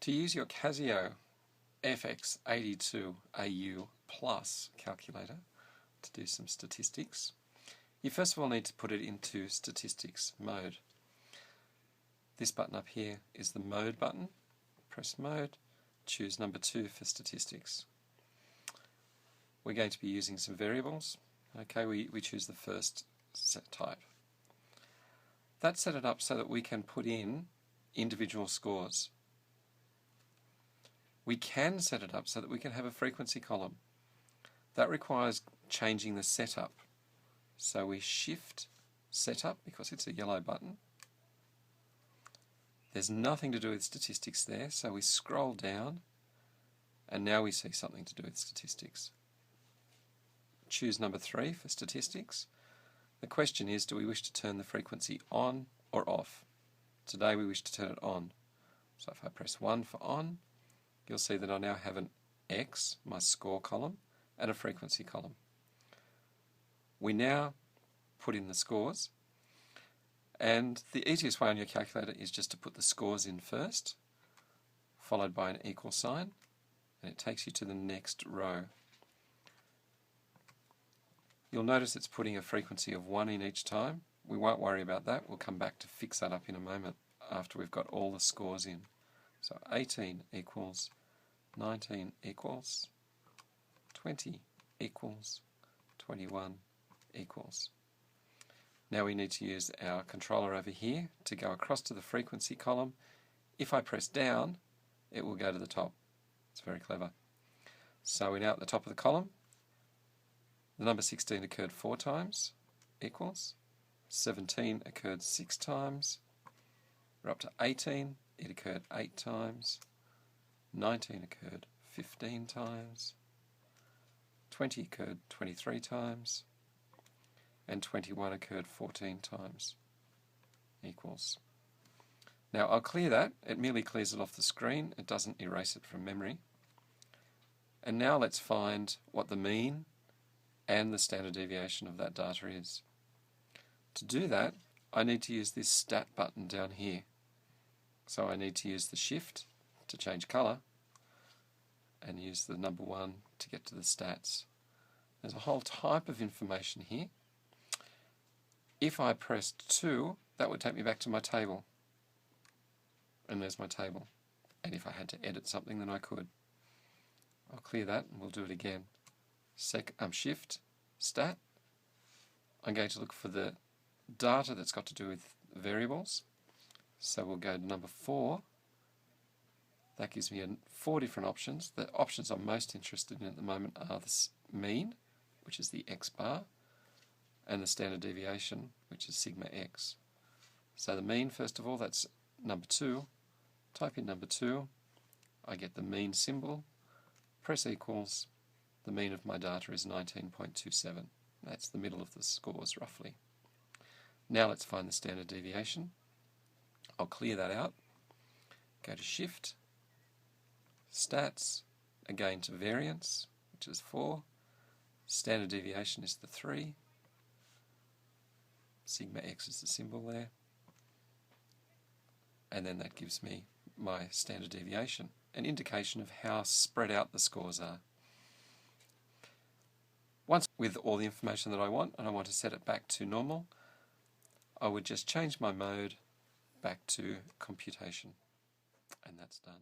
To use your Casio FX82AU Plus calculator to do some statistics, you first of all need to put it into statistics mode. This button up here is the mode button. Press mode, choose number 2 for statistics. We're going to be using some variables. Okay, we choose the first set type. That set it up so that we can put in individual scores. We can set it up so that we can have a frequency column. That requires changing the setup. So we shift setup because it's a yellow button. There's nothing to do with statistics there, so we scroll down and now we see something to do with statistics. Choose number 3 for statistics. The question is, do we wish to turn the frequency on or off? Today we wish to turn it on. So if I press 1 for on, you'll see that I now have an X, my score column, and a frequency column. We now put in the scores, and the easiest way on your calculator is just to put the scores in first, followed by an equal sign, and it takes you to the next row. You'll notice it's putting a frequency of 1 in each time. We won't worry about that. We'll come back to fix that up in a moment after we've got all the scores in. So 18 equals, 19 equals, 20 equals, 21 equals. Now we need to use our controller over here to go across to the frequency column. If I press down, it will go to the top. It's very clever. So we're now at the top of the column. The number 16 occurred 4 times, equals. 17 occurred 6 times. We're up to 18, it occurred 8 times. 19 occurred 15 times. 20 occurred 23 times. And 21 occurred 14 times, equals. Now I'll clear that. It merely clears it off the screen. It doesn't erase it from memory. And now let's find what the mean and the standard deviation of that data is. To do that, I need to use this stat button down here. So I need to use the shift to change colour and use the number 1 to get to the stats. There's a whole type of information here. If I pressed 2, that would take me back to my table. And there's my table. And if I had to edit something, then I could. I'll clear that and we'll do it again. Shift, stat. I'm going to look for the data that's got to do with variables. So we'll go to number 4. That gives me 4 different options. The options I'm most interested in at the moment are the mean, which is the x bar, and the standard deviation, which is sigma x. So the mean, first of all, that's number 2. Type in number 2. I get the mean symbol. Press equals. The mean of my data is 19.27. That's the middle of the scores, roughly. Now let's find the standard deviation. I'll clear that out. Go to Shift, Stats, again to Variance, which is 4. Standard deviation is the 3. Sigma x is the symbol there. And then that gives me my standard deviation, an indication of how spread out the scores are. Once with all the information that I want, and I want to set it back to normal, I would just change my mode back to computation, and that's done.